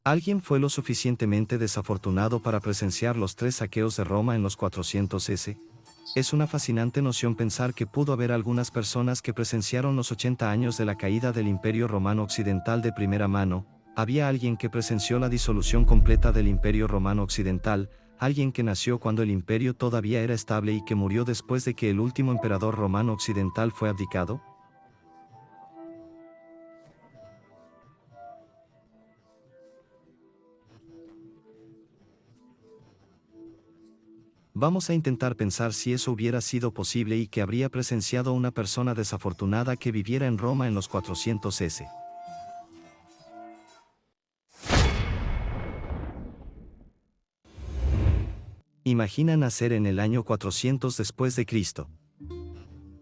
Alguien fue lo suficientemente desafortunado para presenciar los 3 saqueos de Roma en los 400 s. Es una fascinante noción pensar que pudo haber algunas personas que presenciaron los 80 años de la caída del Imperio Romano Occidental de primera mano. Había alguien que presenció la disolución completa del Imperio Romano Occidental, alguien que nació cuando el imperio todavía era estable y que murió después de que el último emperador romano occidental fue abdicado. Vamos a intentar pensar si eso hubiera sido posible y que habría presenciado una persona desafortunada que viviera en Roma en los 400 s. Imagina nacer en el año 400 después de Cristo.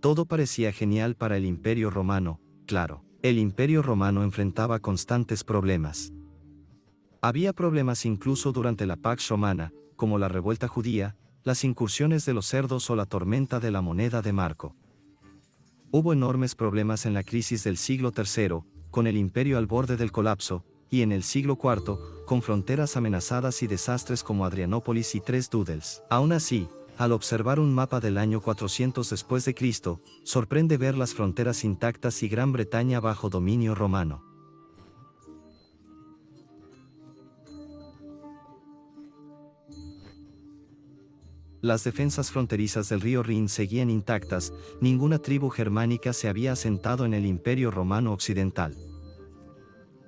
Todo parecía genial para el Imperio Romano, claro. El Imperio Romano enfrentaba constantes problemas. Había problemas incluso durante la Pax Romana, como la revuelta judía, las incursiones de los cerdos o la tormenta de la moneda de Marco. Hubo enormes problemas en la crisis del siglo III, con el imperio al borde del colapso, y en el siglo IV, con fronteras amenazadas y desastres como Adrianópolis y Tres Doodles. Aún así, al observar un mapa del año 400 después de Cristo, sorprende ver las fronteras intactas y Gran Bretaña bajo dominio romano. Las defensas fronterizas del río Rin seguían intactas, ninguna tribu germánica se había asentado en el Imperio Romano Occidental.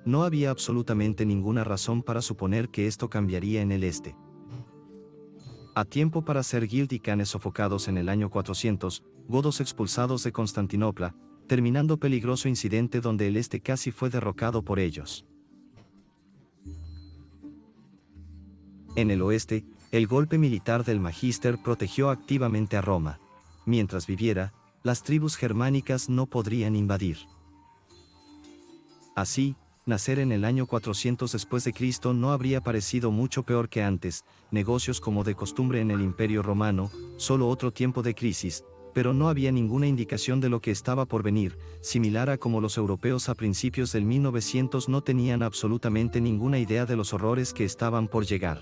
No había absolutamente ninguna razón para suponer que esto cambiaría en el este. A tiempo para ser Guild y Canes sofocados en el año 400, godos expulsados de Constantinopla, terminando peligroso incidente donde el este casi fue derrocado por ellos. En el oeste, el golpe militar del Magister protegió activamente a Roma. Mientras viviera, las tribus germánicas no podrían invadir. Así, nacer en el año 400 después de Cristo no habría parecido mucho peor que antes, negocios como de costumbre en el Imperio Romano, solo otro tiempo de crisis, pero no había ninguna indicación de lo que estaba por venir, similar a como los europeos a principios del 1900 no tenían absolutamente ninguna idea de los horrores que estaban por llegar.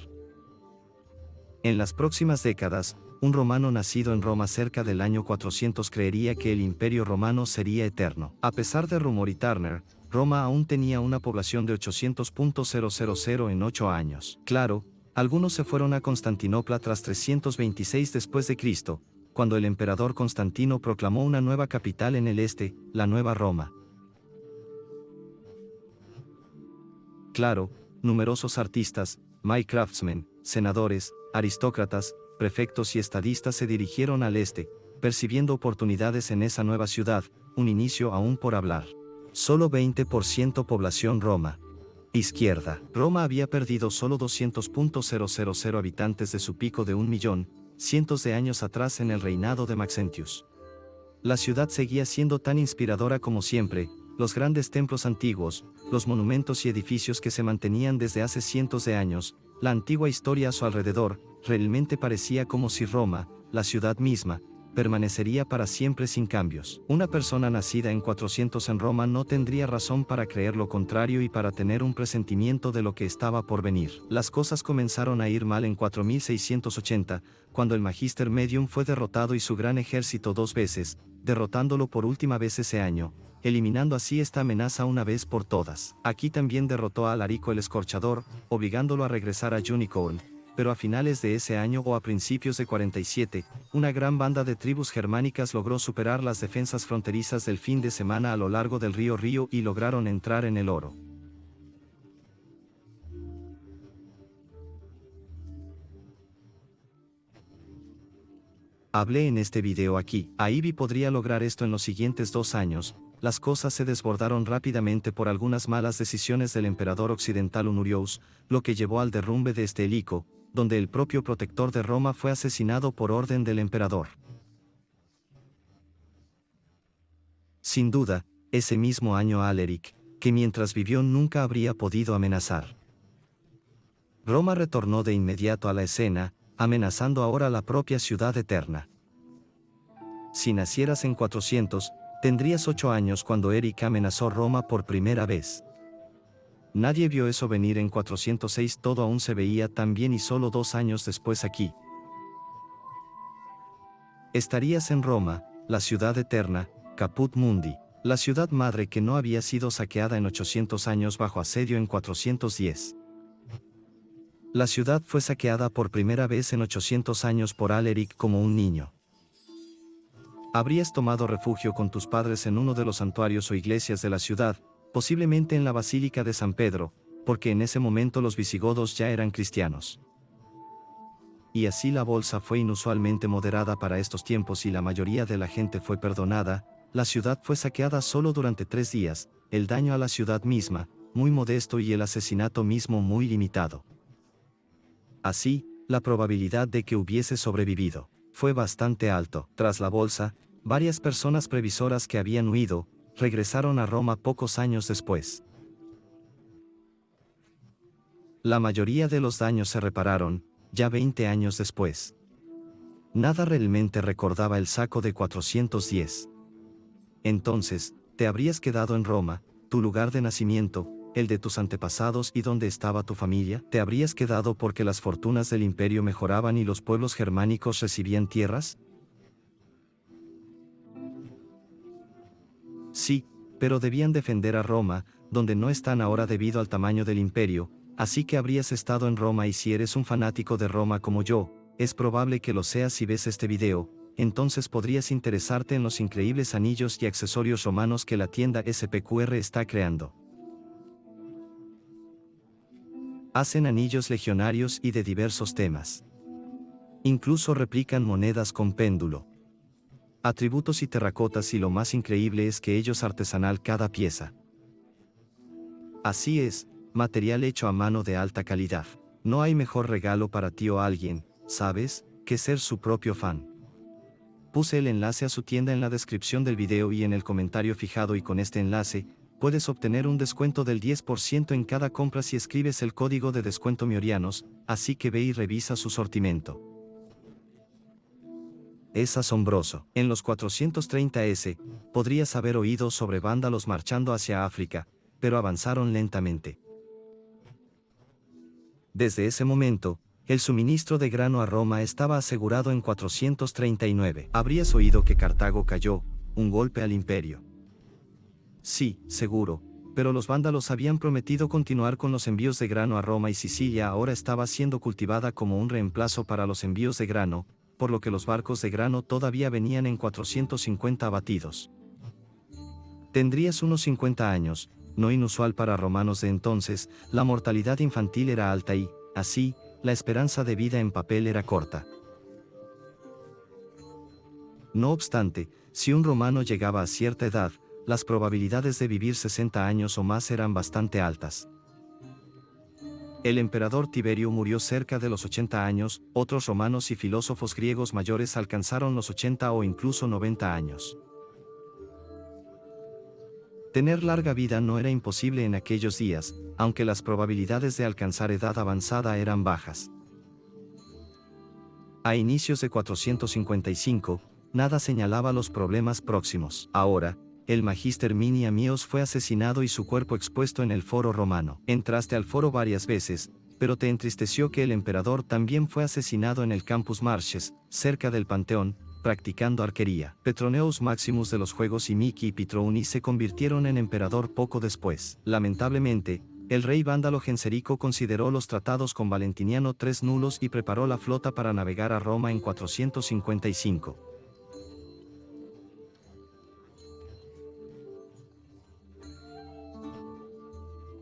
En las próximas décadas, un romano nacido en Roma cerca del año 400 creería que el Imperio Romano sería eterno. A pesar de Rumor y Turner, Roma aún tenía una población de 800.000 en 8 años. Claro, algunos se fueron a Constantinopla tras 326 después de Cristo, cuando el emperador Constantino proclamó una nueva capital en el este, la Nueva Roma. Claro, numerosos artistas, craftsmen, senadores, aristócratas, prefectos y estadistas se dirigieron al este, percibiendo oportunidades en esa nueva ciudad, un inicio aún por hablar. Solo 20% población Roma. Izquierda. Roma había perdido solo 200.000 habitantes de su pico de 1 millón, cientos de años atrás en el reinado de Maxentius. La ciudad seguía siendo tan inspiradora como siempre, los grandes templos antiguos, los monumentos y edificios que se mantenían desde hace cientos de años, la antigua historia a su alrededor, realmente parecía como si Roma, la ciudad misma, permanecería para siempre sin cambios. Una persona nacida en 400 en Roma no tendría razón para creer lo contrario y para tener un presentimiento de lo que estaba por venir. Las cosas comenzaron a ir mal en 4680, cuando el Magister Medium fue derrotado y su gran ejército 2 veces, derrotándolo por última vez ese año, eliminando así esta amenaza una vez por todas. Aquí también derrotó a Alarico el Escorchador, obligándolo a regresar a Junicorn, pero a finales de ese año o a principios de 47, una gran banda de tribus germánicas logró superar las defensas fronterizas del fin de semana a lo largo del río Río y lograron entrar en el Oro. Hablé en este video aquí. Aibi podría lograr esto en los siguientes 2 años. Las cosas se desbordaron rápidamente por algunas malas decisiones del emperador occidental Honorius, lo que llevó al derrumbe de Stilicho, donde el propio protector de Roma fue asesinado por orden del emperador. Sin duda, ese mismo año Alaric, que mientras vivió nunca habría podido amenazar. Roma retornó de inmediato a la escena, amenazando ahora la propia ciudad eterna. Si nacieras en 400, tendrías 8 años cuando Eric amenazó Roma por primera vez. Nadie vio eso venir en 406, todo aún se veía tan bien y solo 2 años después aquí. Estarías en Roma, la ciudad eterna, Caput Mundi, la ciudad madre que no había sido saqueada en 800 años bajo asedio en 410. La ciudad fue saqueada por primera vez en 800 años por Alaric como un niño. Habrías tomado refugio con tus padres en uno de los santuarios o iglesias de la ciudad, posiblemente en la Basílica de San Pedro, porque en ese momento los visigodos ya eran cristianos. Y así la bolsa fue inusualmente moderada para estos tiempos y la mayoría de la gente fue perdonada. La ciudad fue saqueada solo durante 3 días, el daño a la ciudad misma, muy modesto y el asesinato mismo muy limitado. Así, la probabilidad de que hubiese sobrevivido fue bastante alto. Tras la bolsa, varias personas previsoras que habían huido, regresaron a Roma pocos años después. La mayoría de los daños se repararon, ya 20 años después. Nada realmente recordaba el saco de 410. Entonces, te habrías quedado en Roma, tu lugar de nacimiento, el de tus antepasados y donde estaba tu familia. Te habrías quedado porque las fortunas del imperio mejoraban y los pueblos germánicos recibían tierras. Sí, pero debían defender a Roma, donde no están ahora debido al tamaño del imperio, así que habrías estado en Roma y si eres un fanático de Roma como yo, es probable que lo seas si ves este video, entonces podrías interesarte en los increíbles anillos y accesorios romanos que la tienda SPQR está creando. Hacen anillos legionarios y de diversos temas. Incluso replican monedas con péndulo, atributos y terracotas y lo más increíble es que ellos artesanal cada pieza. Así es, material hecho a mano de alta calidad. No hay mejor regalo para ti o alguien, ¿sabes?, que ser su propio fan. Puse el enlace a su tienda en la descripción del video y en el comentario fijado y con este enlace, puedes obtener un descuento del 10% en cada compra si escribes el código de descuento Miorianos, así que ve y revisa su sortimento. Es asombroso. En los 430s, podrías haber oído sobre vándalos marchando hacia África, pero avanzaron lentamente. Desde ese momento, el suministro de grano a Roma estaba asegurado en 439. Habrías oído que Cartago cayó, un golpe al imperio. Sí, seguro, pero los vándalos habían prometido continuar con los envíos de grano a Roma y Sicilia ahora estaba siendo cultivada como un reemplazo para los envíos de grano, por lo que los barcos de grano todavía venían en 450 abatidos. Tendrías unos 50 años, no inusual para romanos de entonces, la mortalidad infantil era alta y, así, la esperanza de vida en papel era corta. No obstante, si un romano llegaba a cierta edad, las probabilidades de vivir 60 años o más eran bastante altas. El emperador Tiberio murió cerca de los 80 años, otros romanos y filósofos griegos mayores alcanzaron los 80 o incluso 90 años. Tener larga vida no era imposible en aquellos días, aunque las probabilidades de alcanzar edad avanzada eran bajas. A inicios de 455, nada señalaba los problemas próximos. Ahora, el Magister Mini Amios fue asesinado y su cuerpo expuesto en el foro romano. Entraste al foro varias veces, pero te entristeció que el emperador también fue asesinado en el Campus Marches, cerca del Panteón, practicando arquería. Petroneus Maximus de los Juegos y Miki y Pitrouni se convirtieron en emperador poco después. Lamentablemente, el rey vándalo Genserico consideró los tratados con Valentiniano III nulos y preparó la flota para navegar a Roma en 455.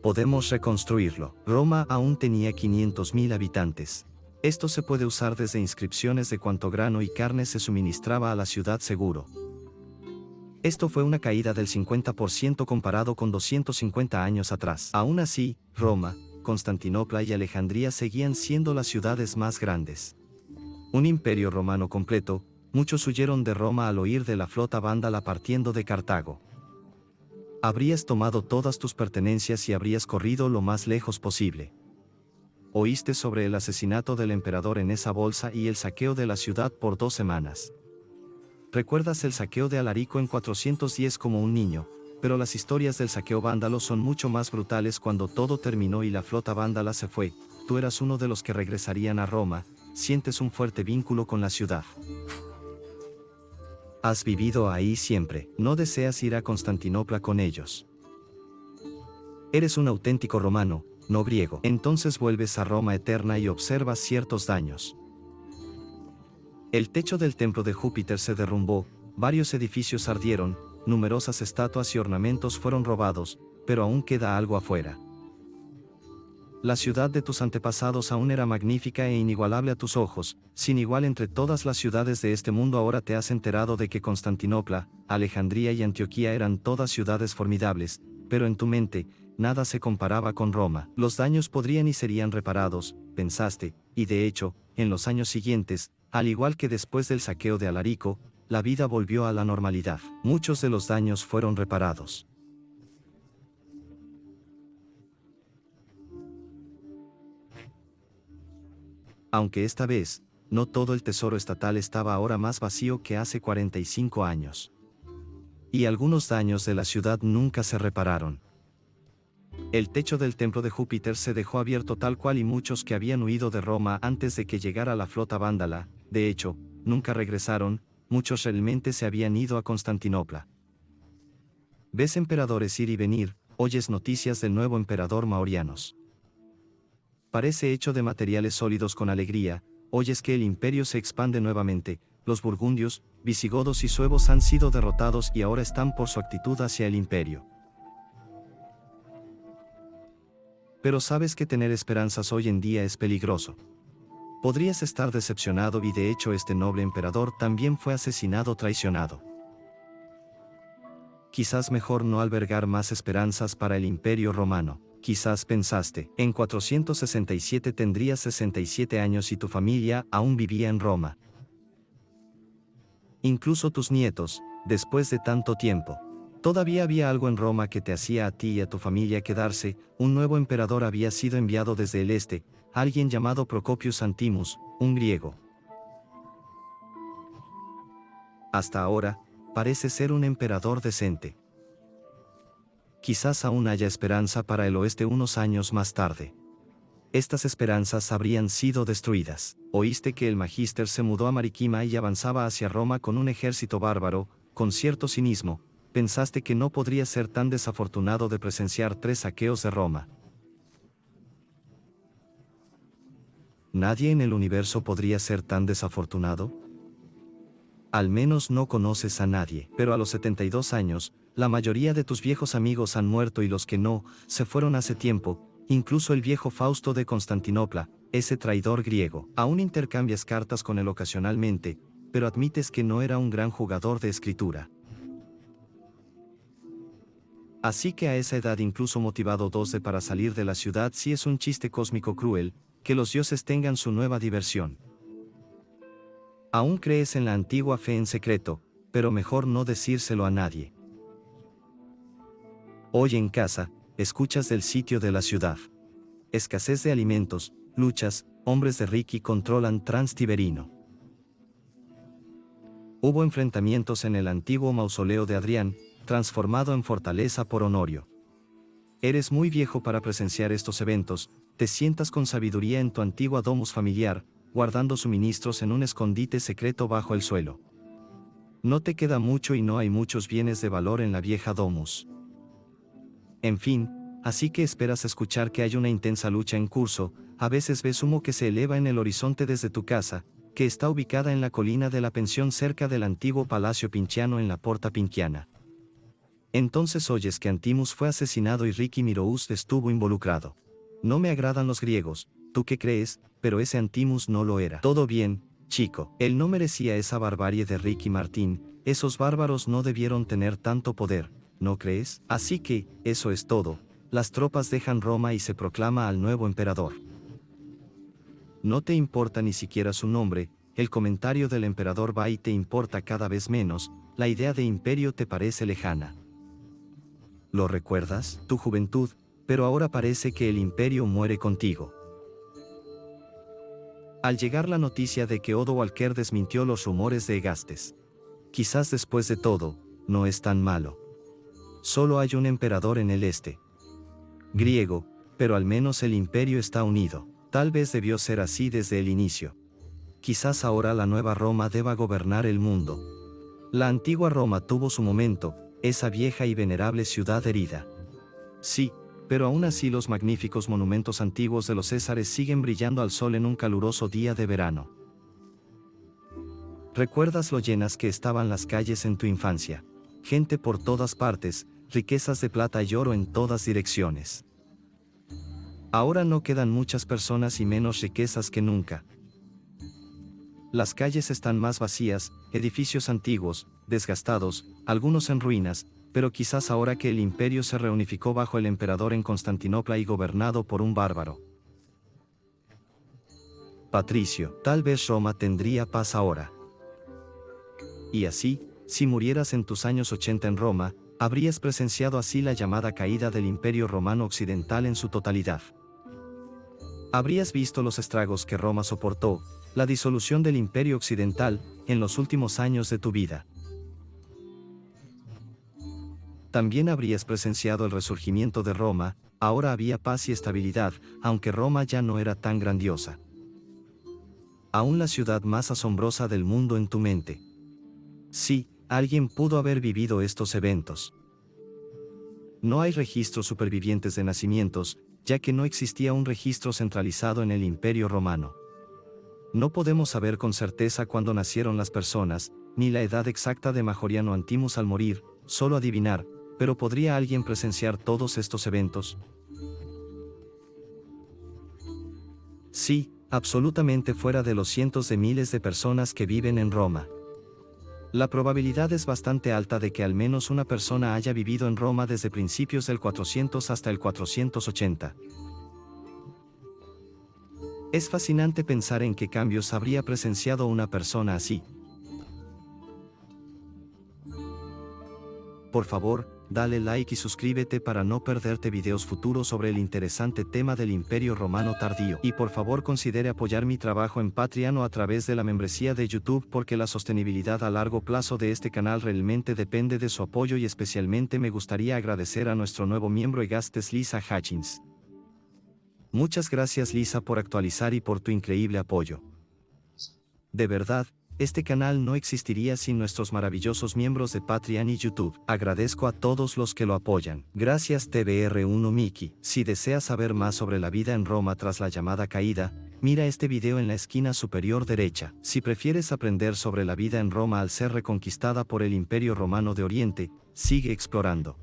Podemos reconstruirlo. Roma aún tenía 500.000 habitantes. Esto se puede usar desde inscripciones de cuánto grano y carne se suministraba a la ciudad seguro. Esto fue una caída del 50% comparado con 250 años atrás. Aún así, Roma, Constantinopla y Alejandría seguían siendo las ciudades más grandes. Un imperio romano completo, muchos huyeron de Roma al oír de la flota vándala partiendo de Cartago. Habrías tomado todas tus pertenencias y habrías corrido lo más lejos posible. Oíste sobre el asesinato del emperador en esa bolsa y el saqueo de la ciudad por 2 semanas. ¿Recuerdas el saqueo de Alarico en 410 como un niño? pero las historias del saqueo vándalo son mucho más brutales. Cuando todo terminó y la flota vándala se fue, tú eras uno de los que regresarían a Roma, sientes un fuerte vínculo con la ciudad. Has vivido ahí siempre, no deseas ir a Constantinopla con ellos. Eres un auténtico romano, no griego. Entonces vuelves a Roma eterna y observas ciertos daños. El techo del templo de Júpiter se derrumbó, varios edificios ardieron, numerosas estatuas y ornamentos fueron robados, pero aún queda algo afuera. La ciudad de tus antepasados aún era magnífica e inigualable a tus ojos, sin igual entre todas las ciudades de este mundo. Ahora te has enterado de que Constantinopla, Alejandría y Antioquía eran todas ciudades formidables, pero en tu mente, nada se comparaba con Roma. Los daños podrían y serían reparados, pensaste, y de hecho, en los años siguientes, al igual que después del saqueo de Alarico, la vida volvió a la normalidad. Muchos de los daños fueron reparados. Aunque esta vez, no todo el tesoro estatal estaba ahora más vacío que hace 45 años. Y algunos daños de la ciudad nunca se repararon. El techo del templo de Júpiter se dejó abierto tal cual y muchos que habían huido de Roma antes de que llegara la flota vándala, de hecho, nunca regresaron, muchos realmente se habían ido a Constantinopla. Ves emperadores ir y venir, oyes noticias del nuevo emperador Maurianos. Parece hecho de materiales sólidos. Con alegría, oyes que el imperio se expande nuevamente, los burgundios, visigodos y suevos han sido derrotados y ahora están por su actitud hacia el imperio. Pero sabes que tener esperanzas hoy en día es peligroso. Podrías estar decepcionado y de hecho este noble emperador también fue asesinado, traicionado. Quizás mejor no albergar más esperanzas para el imperio romano. Quizás pensaste, en 467 tendrías 67 años y tu familia aún vivía en Roma. Incluso tus nietos, después de tanto tiempo. Todavía había algo en Roma que te hacía a ti y a tu familia quedarse. Un nuevo emperador había sido enviado desde el este, alguien llamado Procopius Antimus, un griego. Hasta ahora, parece ser un emperador decente. Quizás aún haya esperanza para el oeste unos años más tarde. Estas esperanzas habrían sido destruidas. Oíste que el Magíster se mudó a Mariquima y avanzaba hacia Roma con un ejército bárbaro, con cierto cinismo. Pensaste que no podría ser tan desafortunado de presenciar 3 saqueos de Roma. ¿Nadie en el universo podría ser tan desafortunado? Al menos no conoces a nadie. Pero a los 72 años, la mayoría de tus viejos amigos han muerto y los que no, se fueron hace tiempo, incluso el viejo Fausto de Constantinopla, ese traidor griego. Aún intercambias cartas con él ocasionalmente, pero admites que no era un gran jugador de escritura. Así que a esa edad incluso motivado 12 para salir de la ciudad sí es un chiste cósmico cruel, que los dioses tengan su nueva diversión. Aún crees en la antigua fe en secreto, pero mejor no decírselo a nadie. Hoy en casa, escuchas del sitio de la ciudad. Escasez de alimentos, luchas, hombres de Ricky controlan Transtiberino. Hubo enfrentamientos en el antiguo mausoleo de Adrián, transformado en fortaleza por Honorio. Eres muy viejo para presenciar estos eventos, te sientas con sabiduría en tu antigua domus familiar, guardando suministros en un escondite secreto bajo el suelo. No te queda mucho y no hay muchos bienes de valor en la vieja domus. En fin, así que esperas escuchar que hay una intensa lucha en curso. A veces ves humo que se eleva en el horizonte desde tu casa, que está ubicada en la colina de la pensión cerca del antiguo palacio pinciano en la Porta Pinciana. Entonces oyes que Antimus fue asesinado y Ricky Mirous estuvo involucrado. No me agradan los griegos, ¿tú qué crees? Pero ese Antimus no lo era. Todo bien, chico. Él no merecía esa barbarie de Ricky Martín, esos bárbaros no debieron tener tanto poder, ¿no crees? Así que, eso es todo, las tropas dejan Roma y se proclama al nuevo emperador. No te importa ni siquiera su nombre, el comentario del emperador va y te importa cada vez menos, la idea de imperio te parece lejana. ¿Lo recuerdas? Tu juventud, pero ahora parece que el imperio muere contigo. Al llegar la noticia de que Odo Walker desmintió los rumores de Egastes. Quizás después de todo, no es tan malo. solo hay un emperador en el este. Griego, pero al menos el imperio está unido. Tal vez debió ser así desde el inicio. Quizás ahora la nueva Roma deba gobernar el mundo. La antigua Roma tuvo su momento, esa vieja y venerable ciudad herida. Sí, pero aún así los magníficos monumentos antiguos de los Césares siguen brillando al sol en un caluroso día de verano. ¿Recuerdas lo llenas que estaban las calles en tu infancia? Gente por todas partes, riquezas de plata y oro en todas direcciones. Ahora no quedan muchas personas y menos riquezas que nunca. Las calles están más vacías, edificios antiguos, desgastados, algunos en ruinas, pero quizás ahora que el imperio se reunificó bajo el emperador en Constantinopla y gobernado por un bárbaro. Patricio, tal vez Roma tendría paz ahora. Y así, si murieras en tus años 80 en Roma, habrías presenciado así la llamada caída del Imperio Romano Occidental en su totalidad. Habrías visto los estragos que Roma soportó, la disolución del Imperio Occidental, en los últimos años de tu vida. También habrías presenciado el resurgimiento de Roma, ahora había paz y estabilidad, aunque Roma ya no era tan grandiosa. Aún la ciudad más asombrosa del mundo en tu mente. Sí, alguien pudo haber vivido estos eventos. No hay registros supervivientes de nacimientos, ya que no existía un registro centralizado en el Imperio Romano. No podemos saber con certeza cuándo nacieron las personas, ni la edad exacta de Majoriano Antimus al morir, solo adivinar, pero ¿podría alguien presenciar todos estos eventos? Sí, absolutamente fuera de los cientos de miles de personas que viven en Roma. La probabilidad es bastante alta de que al menos una persona haya vivido en Roma desde principios del 400 hasta el 480. Es fascinante pensar en qué cambios habría presenciado una persona así. Por favor, dale like y suscríbete para no perderte videos futuros sobre el interesante tema del Imperio Romano tardío. Y por favor considere apoyar mi trabajo en Patreon o a través de la membresía de YouTube porque la sostenibilidad a largo plazo de este canal realmente depende de su apoyo y especialmente me gustaría agradecer a nuestro nuevo miembro Egastes Lisa Hutchins. Muchas gracias Lisa por actualizar y por tu increíble apoyo. De verdad, este canal no existiría sin nuestros maravillosos miembros de Patreon y YouTube. Agradezco a todos los que lo apoyan. Gracias TBR1 Miki. Si deseas saber más sobre la vida en Roma tras la llamada caída, mira este video en la esquina superior derecha. Si prefieres aprender sobre la vida en Roma al ser reconquistada por el Imperio Romano de Oriente, sigue explorando.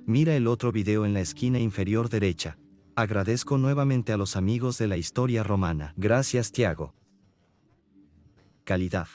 Mira el otro video en la esquina inferior derecha. Agradezco nuevamente a los amigos de la historia romana. Gracias Tiago. Calidad.